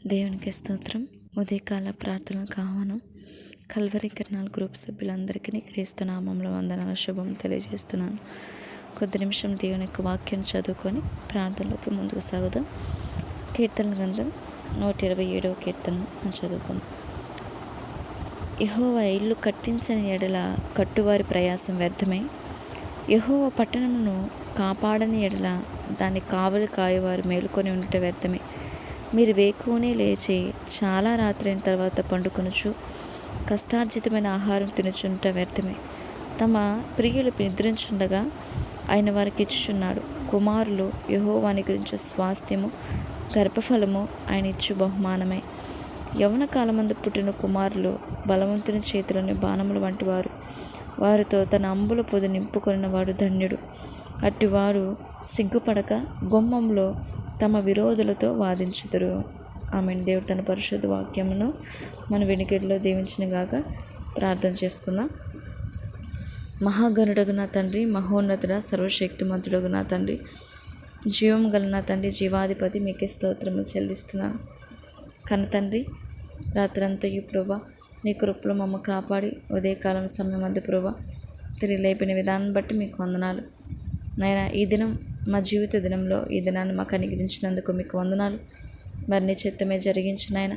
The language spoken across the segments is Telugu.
దేవునికి స్తోత్రం. ఉదయకాల ప్రార్థనలకు ఆహ్వానం. కల్వరి కిరణాల గ్రూప్ సభ్యులందరికీ క్రీస్తు నామంలో వందనాల శుభం తెలియజేస్తున్నాను. కొద్ది నిమిషం దేవుని యొక్క వాక్యం చదువుకొని ప్రార్థనలోకి ముందుకు సాగుదాం. కీర్తన గ్రంథం 127వ కీర్తన మనం చదువుకుందాం. యెహోవా ఇల్లు కట్టించని ఎడల కట్టువారి ప్రయాసం వ్యర్థమే. యెహోవా పట్టణమును కాపాడని ఎడల దాన్ని కావలి కాయవారు మేలుకొని ఉండట వ్యర్థమే. మీరు వేకువనే లేచి చాలా రాత్రైన తర్వాత పండుకొనుచు కష్టార్జితమైన ఆహారం తినుచుంట వ్యర్థమే. తమ ప్రియులు నిద్రించుండగా ఆయన వారికి ఇచ్చుచున్నాడు. కుమారులు యెహోవాని గురించి స్వాస్థ్యము, గర్భఫలము ఆయన ఇచ్చు బహుమానమే. యవ్వన కాలమందు పుట్టిన కుమారులు బలవంతుని చేతిలోని బాణముల వంటి వారు. వారితో తన అంబుల పొది నింపుకొనిన వాడు ధన్యుడు. అట్టివారు సిగ్గుపడక గుమ్మంలో తమ విరోధులతో వాదించుదురు. ఆమేన్. దేవుడు తన పరిశుద్ధ వాక్యమును మన వెనుకడిలో దీవించిన గాక. ప్రార్థన చేసుకుందాం. మహాగణుడగు నా తండ్రి, మహోన్నతుడ, సర్వశక్తిమంతుడగు నా తండ్రి, జీవం గల నా తండ్రి, జీవాధిపతి, మీకే స్తోత్రము చెల్లిస్తున్నాను. కన్న తండ్రి, రాత్రంతయు ప్రభా నీ కృపలో మమ్మ కాపాడి ఉదయకాలం సమయం అందు ప్రభా తిరిగి లేపిన విధానం బట్టి మీకు వందనాలు. నాయనా, ఈ దినం మా జీవిత దినంలో ఈ దినాన్ని మాకు అనుగ్రహించినందుకు మీకు వందనాలు. మరి నీ చిత్తమే జరిగించు నాయన.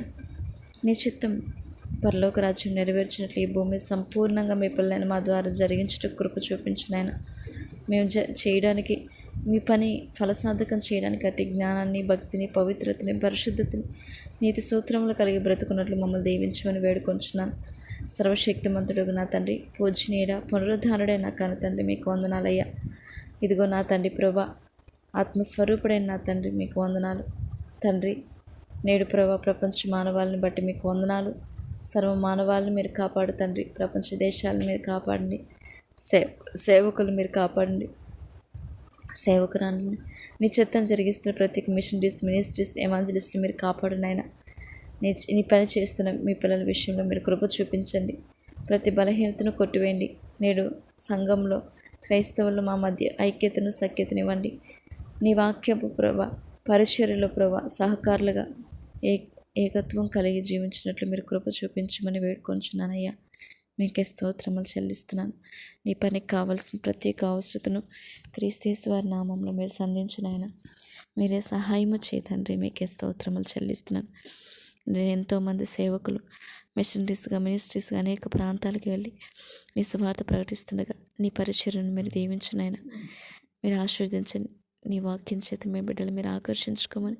నీ చిత్తం పరలోక రాజ్యం నెరవేర్చినట్లు ఈ భూమి సంపూర్ణంగా మీ పిల్లలను మా ద్వారా జరిగించుటకు కృప చూపించు నాయన. మేము చేయడానికి మీ పని ఫలసాధకం చేయడానికి అట్టి జ్ఞానాన్ని, భక్తిని, పవిత్రతని, పరిశుద్ధతని, నీతి సూత్రములు కలిగి బ్రతుకున్నట్లు మమ్మల్ని దీవించమని వేడుకొంచున్నాను. సర్వశక్తిమంతుడు నా తండ్రి, పూజనీయుడ, పునరుద్ధానుడైన నా కన్న తండ్రి, మీకు వందనాలయ్యా. ఇదిగో నా తండ్రి ప్రభా, ఆత్మస్వరూపుడైన నా తండ్రి, మీకు వందనాలు. తండ్రి, నేడు ప్రభా ప్రపంచ మానవాళిని బట్టి మీకు వందనాలు. సర్వ మానవాళిని మీరు కాపాడు తండ్రి. ప్రపంచ దేశాలను మీరు కాపాడండి. సేవకులు మీరు కాపాడండి. సేవకురాన్ని నీ చిత్తం జరిగిస్తున్న ప్రతి మిషనరీస్, మినిస్ట్రీస్, ఎవాంజలిస్టులు మీరు కాపాడు నాయన. నీ పని చేస్తున్న మీ పిల్లల విషయంలో మీరు కృప చూపించండి. ప్రతి బలహీనతను కొట్టివేయండి. నేడు సంఘంలో క్రైస్తవులు మా మధ్య ఐక్యతను, సఖ్యతనివ్వండి. నీ వాక్యపు ప్రభా పరిచర్యలో ప్రభా సహకారులుగా ఏకత్వం కలిగి జీవించినట్లు మీరు కృప చూపించమని వేడుకొంచున్నానయ్యా. మీకే స్తోత్రములు చెల్లిస్తున్నాను. నీ పనికి కావాల్సిన ప్రత్యేక అవసరతను క్రీస్తు వారి నామంలో మీరు సంధించినాయన. మీరే సహాయము చేతండ్రి. మీకే స్తోత్రములు చెల్లిస్తున్నాను. నేను ఎంతోమంది సేవకులు మిషనరీస్గా, మినిస్ట్రీస్గా అనేక ప్రాంతాలకు వెళ్ళి నీ సువార్త ప్రకటిస్తుండగా నీ పరిచర్యను మీరు దీవించునైనా. మీరు ఆశీర్వదించండి. నీ వాక్యం చేత మీ బిడ్డలు మీరు ఆకర్షించుకోమని,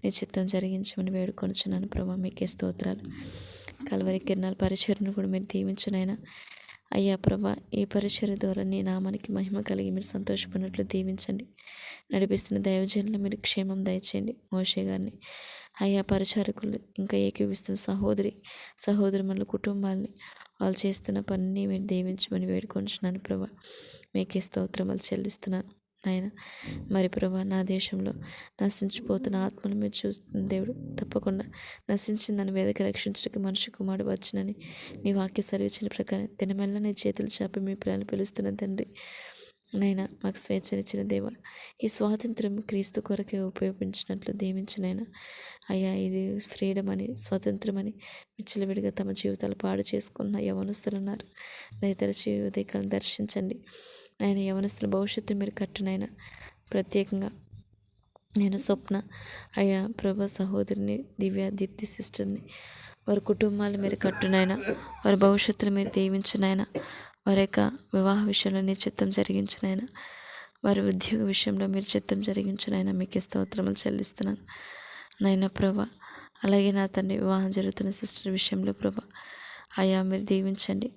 నీ చిత్తం జరిగించమని వేడుకొనుచున్నాను ప్రభా. మీకే స్తోత్రాలు. కల్వరి కిరణాల పరిచర్ను కూడా మీరు దీవించునైనా. అయ్యా ప్రభా, ఈ పరిచర్య ద్వారా నీ నామానికి మహిమ కలిగి మీరు సంతోషపడినట్లు దీవించండి. నడిపిస్తున్న దైవజనులు మీరు క్షేమం దయచేయండి. మోషే గారిని అయ్యా, పరిచారకులు ఇంకా ఏకీవిస్తున్న సహోదరుల కుటుంబాలని వాళ్ళు చేస్తున్న పనిని మీరు దీవించమని వేడుకొంచున్నాను ప్రభా. మీకే స్తోత్రములు చెల్లిస్తున్నాను నాయన. మరి ప్రభా, నా దేశంలో నశించిపోతున్న ఆత్మను మీరు చూస్తున్న దేవుడు. తప్పకుండా నశించిందని వేదక రక్షించడానికి మనిషి కుమారుడు వచ్చునని నీ వాక్య సెలవిచ్చిన ప్రకారం దినమెల్లా నీ చేతులు చాపి మీ పిల్లల్ని పిలుస్తున్న తండ్రి నైనా, మాకు స్వేచ్ఛనిచ్చిన దేవ, ఈ స్వాతంత్రం క్రీస్తు కొరకే ఉపయోగించినట్లు దీవించినైనా. అయ్యా, ఇది ఫ్రీడమ్ అని, స్వాతంత్రం అని విచ్చలవిడిగా తమ జీవితాలు పాడు చేసుకున్న యవనస్తులు ఉన్నారు. దయతరచి ఉదయకాలను దర్శించండి నాయన. యవనస్తుల భవిష్యత్తు మీరు కట్టునైనా. ప్రత్యేకంగా నేను స్వప్న అయ్యా ప్రభా సహోదరిని, దీప్తి సిస్టర్ని, వారి కుటుంబాలు మీరు కట్టునైనా. వారి భవిష్యత్తును మీరు దీవించునైనా. వారి యొక్క వివాహ విషయంలో నీ చిత్తం జరిగించునైనా. వారి ఉద్యోగ విషయంలో మీరు చిత్తం జరిగించునైనా. మీకు స్తోత్రములు చెల్లిస్తున్నాను నాయన ప్రభా. అలాగే నా తండ్రి, వివాహం జరుగుతున్న సిస్టర్ విషయంలో ప్రభా అయ్యా మీరు దీవించండి.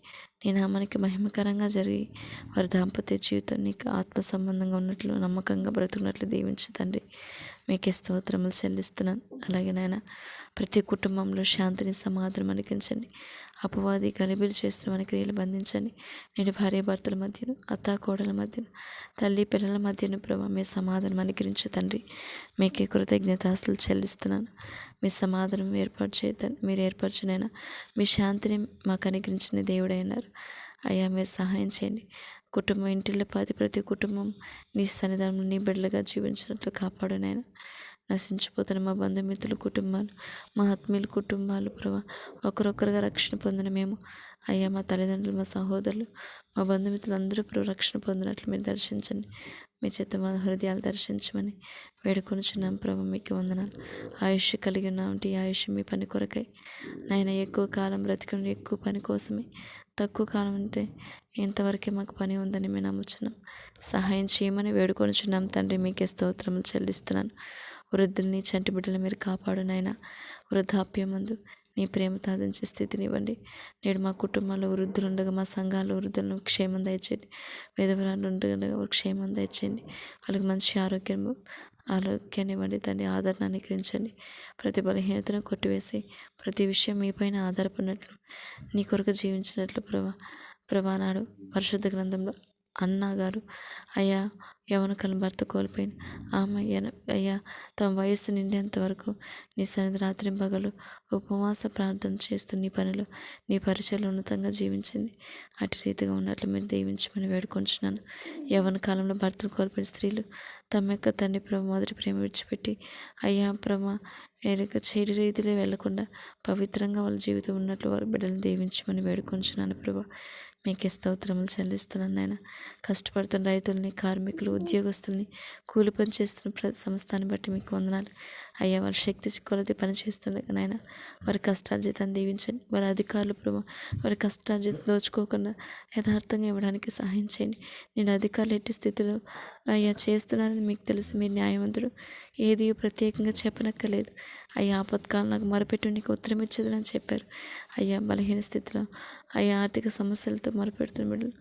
నీ నామానికి మహిమకరంగా జరిగి వారి దాంపత్య జీవితం నీకు ఆత్మ సంబంధంగా ఉన్నట్లు, నమ్మకంగా బ్రతుకున్నట్లు దీవించు తండ్రి. మీకే స్తోత్రములు చెల్లిస్తున్నాను. అలాగే నాయన, ప్రతి కుటుంబంలో శాంతిని, సమాధానం అనుగ్రహించండి. అపవాది గలిబిలి చేస్తున్న మన క్రియలు బంధించండి. నేను భార్య భర్తల మధ్యను, అత్త కోడల మధ్యను, తల్లి పిల్లల మధ్యను ప్రభా మీ సమాధానం అనుగ్రహించు తండ్రి. మీకే కృతజ్ఞతాస్తులు చెల్లిస్తున్నాను. మీ సమాధానం మీరు ఏర్పరచునైనా. మీ శాంతిని మాకు అనుగ్రహించిన దేవుడైనారు. అయ్యా మీరు సహాయం చేయండి. కుటుంబం ఇంటిలో ప్రతి కుటుంబం నీ సన్నిధానంలో నీ బిడ్డలుగా జీవించినట్లు కాపాడునైనా. నశించిపోతున్న మా బంధుమిత్రుల కుటుంబాలు, మా ఆత్మీయుల కుటుంబాలు ప్రభా, ఒకరొకరుగా రక్షణ పొందిన మేము అయ్యా, మా తల్లిదండ్రులు, మా సహోదరులు, మా బంధుమిత్రులు అందరూ ప్రభు రక్షణ పొందినట్లు మీరు దర్శించండి. మీ చేత మా హృదయాలు దర్శించమని వేడుకొనుచున్నాం ప్రభు. మీకు వందనాలు. ఆయుష్ కలిగి ఉన్నామంటే ఈ ఆయుష్ మీ పని కొరకై నాయన. ఎక్కువ కాలం బ్రతికి ఎక్కువ పని కోసమే, తక్కువ కాలం అంటే ఇంతవరకే మాకు పని ఉందని మేము నమ్ముచున్నాం. సహాయం చేయమని వేడుకొనుచున్నాం తండ్రి. మీకే స్తోత్రములు చెల్లిస్తున్నాను. వృద్ధుల్ని, చంటి బిడ్డలు మీరు కాపాడు నాయన. వృద్ధాప్యమందు నీ ప్రేమ సాధించే స్థితినివ్వండి. నేడు మా కుటుంబాల్లో వృద్ధులు ఉండగా, మా సంఘాల్లో వృద్ధులను క్షేమం దయచేయండి. విధవరాలు ఉండగా క్షేమం దయచేయండి. వాళ్ళకి మంచి ఆరోగ్యాన్ని ఇవ్వండి తండ్రి. ఆదరణాన్ని గ్రహించండి. ప్రతి బలహీనతను కొట్టివేసి ప్రతి విషయం మీపైన ఆధారపడినట్లు, నీ కొరకు జీవించినట్లు నాడు పరిశుద్ధ గ్రంథంలో అన్నా గారు అయ్యా, యవన కాలం భర్త కోల్పోయిన ఆమె అయ్యా, తమ వయస్సు నిండేంత వరకు నీ సన్నిధి రాత్రి పగలు ఉపవాస ప్రార్థన చేస్తూ నీ పనిలో, నీ పరిచయలో ఉన్నతంగా జీవించింది. అటు రీతిగా ఉన్నట్లు మీరు దీవించమని వేడుకొంచున్నాను. యవన కాలంలో భర్తలు కోల్పోయిన స్త్రీలు తమ యొక్క తండ్రి మొదటి ప్రేమ విడిచిపెట్టి అయ్యా చెడు రీతిలో వెళ్లకుండా పవిత్రంగా వాళ్ళ జీవితం ఉన్నట్లు వాళ్ళ బిడ్డలను దీవించమని వేడుకొంచున్నాను ప్రభా. మీకే స్తోత్రములు చెల్లిస్తున్నాను నాయన. కష్టపడుతున్న రైతుల్ని, కార్మికులు, ఉద్యోగస్తుల్ని, కూలి పని చేస్తున్న సంస్థాన్ని బట్టి మీకు వందనాలు అయ్యా. వారి శక్తి కొలది పని చేస్తుండగా నాయన వారి కష్టార్జితాన్ని దీవించండి. వారి అధికారులు ప్రభు వారి కష్టార్జితం దోచుకోకుండా యథార్థంగా ఇవ్వడానికి సహాయం చేయండి. నేను అధికారులు ఎట్టి స్థితిలో అయ్యా చేస్తున్నానని మీకు తెలుసు. మీరు న్యాయవంతుడు, ఏది ప్రత్యేకంగా చెప్పనక్కర్లేదు అయ్యా. ఆపత్కాలం నాకు మొరపెట్టు నీకు ఉత్తరం ఇచ్చేదని చెప్పారు అయ్యా. బలహీన స్థితిలో అయ్యా, ఆర్థిక సమస్యలతో మొరపెడుతున్న బిడ్డలు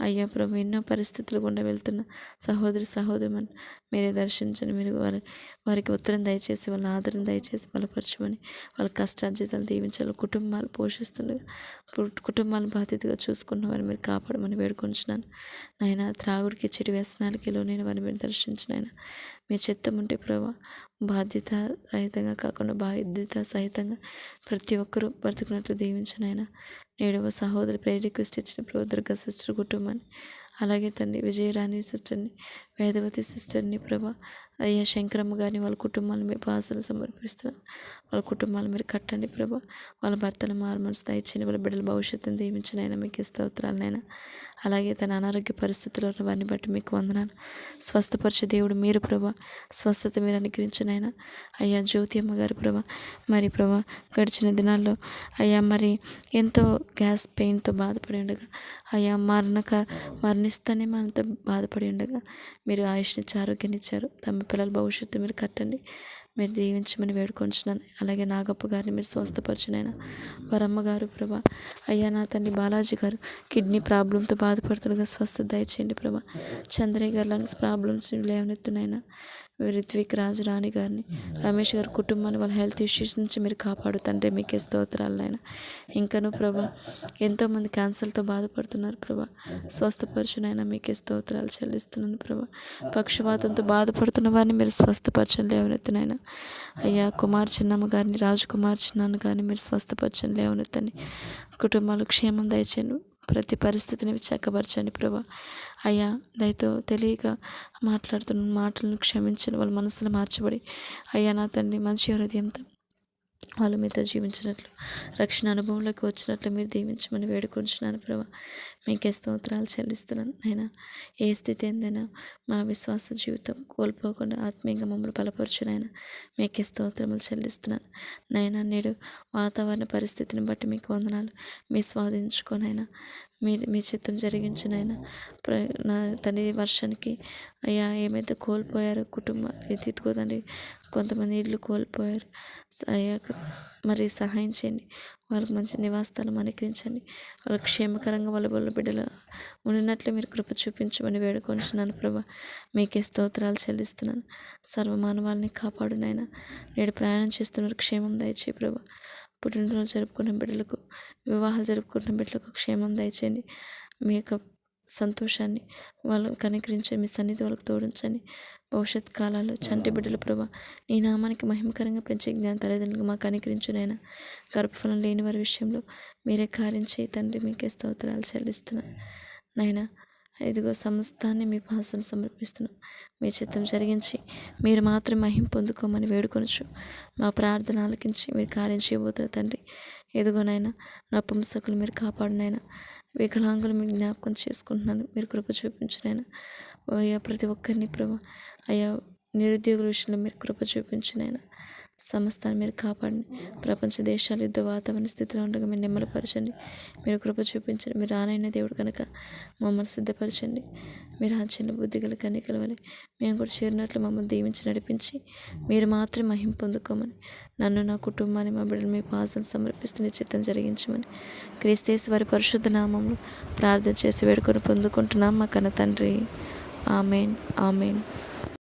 అయ్యా ప్రభు, ఎన్నో పరిస్థితులు గుండా వెళ్తున్న సహోదరులను మీరే దర్శించండి. మీరు వారికి ఉత్తరం దయచేసి, వాళ్ళ ఆదరణ దయచేసి బలపరచమని, వాళ్ళ కష్టార్జితాలు దీవించాలి. కుటుంబాలు పోషిస్తుండగా కుటుంబాలను బాధ్యతగా చూసుకున్న వారిని మీరు కాపాడమని వేడుకొంచున్నాను నాయన. త్రాగుడికి, చెడు వ్యసనాలకి లోనైన వారిని మీరు దర్శించిన ఆయన. మీ చిత్తం ఉంటే ప్రభా, బాధ్యత సహితంగా కాకుండా బాధ్యత సహితంగా ప్రతి ఒక్కరూ బ్రతుకున్నట్లు దీవించిన ఆయన. నేడు సహోదరి ప్రేయర్ రిక్వెస్ట్ ఇచ్చిన ప్రభు దుర్గా సిస్టర్ కుటుంబాన్ని, అలాగే తండ్రి విజయరాణి సిస్టర్ని, వేదవతి సిస్టర్ని ప్రభా, అయ్యా శంకరమ్మ గారిని, వాళ్ళ కుటుంబాలను మీ భాషలు సమర్పిస్తున్నాను. వాళ్ళ కుటుంబాలు మీరు కట్టండి ప్రభా. వాళ్ళ భర్తల మారుమనసు దయచేయండి. వాళ్ళ బిడ్డల భవిష్యత్తును దీవించిన ఆయన మీకు స్తోత్రాలనైనా. అలాగే తన అనారోగ్య పరిస్థితుల్లో ఉన్న వారిని బట్టి మీకు వందనాలు. స్వస్థపరిచే దేవుడు మీరు ప్రభా, స్వస్థత మీరు అనుగ్రహించిన ఆయన. అయ్యా జ్యోతి అమ్మగారు ప్రభా, మరి ప్రభా గడిచిన దినాల్లో అయ్యా మరి ఎంతో గ్యాస్ పెయిన్తో బాధపడి ఉండగా అయ్యా మరణిస్తానే మనతో బాధపడి ఉండగా మీరు ఆయుష్నిచ్చి ఆరోగ్యాన్ని ఇచ్చారు. తమ పిల్లల భవిష్యత్తు మీరు కట్టండి, మీరు దీవించమని వేడుకొంచున్నాను. అలాగే నాగప్ప గారిని మీరు స్వస్థపరచునైనా. వరమ్మగారు ప్రభా, అయ్యా నా తండ్రి బాలాజీ గారు కిడ్నీ ప్రాబ్లంతో బాధపడుతుండగా స్వస్థత దయచేయండి ప్రభా. చంద్రయ్య గారు లంగ్స్ ప్రాబ్లమ్స్ లేవనెత్తునైనా. రిత్విక్ రాజు రాణి గారిని, రమేష్ గారి కుటుంబాన్ని వాళ్ళ హెల్త్ ఇష్యూస్ నుంచి మీరు కాపాడుతంటే మీకే స్తోత్రాలు నాయన. ఇంకను ప్రభా ఎంతోమంది క్యాన్సర్తో బాధపడుతున్నారు ప్రభా, స్వస్థపరచునైనా మీకే స్తోత్రాలు చెల్లిస్తున్నాను ప్రభా. పక్షవాతంతో బాధపడుతున్న వారిని మీరు స్వస్థపరచండి లేవనెత్తనైనా. అయ్యా కుమార్ చిన్నమ్మ గారిని, రాజకుమార్ చిన్నాన్న గారిని మీరు స్వస్థపరచండి లేవనెత్తని. కుటుంబాలు క్షేమం దయచేయండి. ప్రతి పరిస్థితిని చక్కబరచండి ప్రభా. అయ్యా దయతో తెలియక మాట్లాడుతున్న మాటలను క్షమించండి. వాళ్ళ మనసులో మార్చబడి అయ్యా నా తండ్రి మంచి హృదయంతో వాళ్ళు మీతో జీవించినట్లు, రక్షణ అనుభవంలోకి వచ్చినట్లు మీరు దీవించమని వేడుకొంచున్నాను ప్రభా. మీకే స్తోత్రాలు చెల్లిస్తున్నాను అయినా. ఏ స్థితి ఏందైనా మా విశ్వాస జీవితం కోల్పోకుండా ఆత్మీయంగా మమ్మల్ని బలపరచునైనా మీకే స్తోత్రములు చెల్లిస్తున్నాను నైనా. నేడు వాతావరణ పరిస్థితిని బట్టి మీకు వందనాలు. మీ స్వాధీనించుకోనైనా మీ చిత్తం జరిగించినైనా. నా తండ్రి వర్షానికి అయ్యా ఏమైతే కోల్పోయారో కుటుంబం ఎత్తుకో తండ్రి, కొంతమంది ఇళ్ళు కోల్పోయారు అయ్యా, మరి సహాయం చేయండి. వాళ్ళకి మంచి నివాసాలు అనుగ్రహించండి. వాళ్ళకి క్షేమకరంగా వాళ్ళ బిడ్డలు ఉన్నట్లు మీరు కృప చూపించమని వేడుకొంచున్నాను ప్రభా. మీకే స్తోత్రాలు చెల్లిస్తున్నాను. సర్వమానవాళ్ళని కాపాడునైనా. నేడు ప్రయాణం చేస్తున్నారు క్షేమం దయచేయి ప్రభా. పుట్టినరోజు జరుపుకున్న బిడ్డలకు, వివాహాలు జరుపుకుంటున్న బిడ్డలకు క్షేమం దయచేయండి. మీ యొక్క సంతోషాన్ని వాళ్ళు కనికరించండి. మీ సన్నిధి వాళ్ళకు తోడించండి. భవిష్యత్ కాలాలు చంటి బిడ్డలు ప్రభా, నీ నామానికి మహిమకరంగా పెంచే జ్ఞాన తల్లిదండ్రులకు మాకు కనికరించునైనా. గర్భఫలం లేని వారి విషయంలో మీరే కార్యం చేయి తండ్రి. మీకే స్తోత్రాలు చెల్లిస్తున్నాను నైనా. ఇదిగో సమస్తాన్ని మీ పాసన సమర్పిస్తున్నాం. మీ చిత్తం జరిగించి మీరు మాత్రం మహిమ పొందుకోమని వేడుకొనొచ్చు. మా ప్రార్థన ఆలకించి మీరు కార్యం చేయబోతున్న తండ్రి. ఎదుగోనైనా నపుంసకులు మీరు కాపాడునైనా, వికలాంగులు మీరు జ్ఞాపకం చేసుకుంటున్నాను. మీరు కృప చూపించునైనా అయ్యా, ప్రతి ఒక్కరిని ప్రభా అయ్యా, నిరుద్యోగుల విషయంలో మీరు కృప చూపించునైనా, సమస్తాన్ని మీరు కాపాడండి. ప్రపంచ దేశాలు యుద్ధ వాతావరణ స్థితిలో ఉండగా మీరు నిమ్మలపరచండి. మీరు కృప చూపించండి. మీరు రానైన దేవుడు కనుక మమ్మల్ని సిద్ధపరచండి. మీరు రాజ్యంలో బుద్ధి గల కన్యకల వలె మేము కూడా చేరినట్లు మమ్మల్ని దీవించి నడిపించి మీరు మాత్రం మహిమ పొందుకోమని, నన్ను నా కుటుంబాన్ని మా బిడ్డలు మీ పాసన సమర్పిస్తున్న చిత్తం జరిగించమని క్రీస్తు వారి పరిశుద్ధ నామంలో ప్రార్థన చేసి వేడుకొని పొందుకుంటున్నాం మా కన్న తండ్రి. Amen, amen.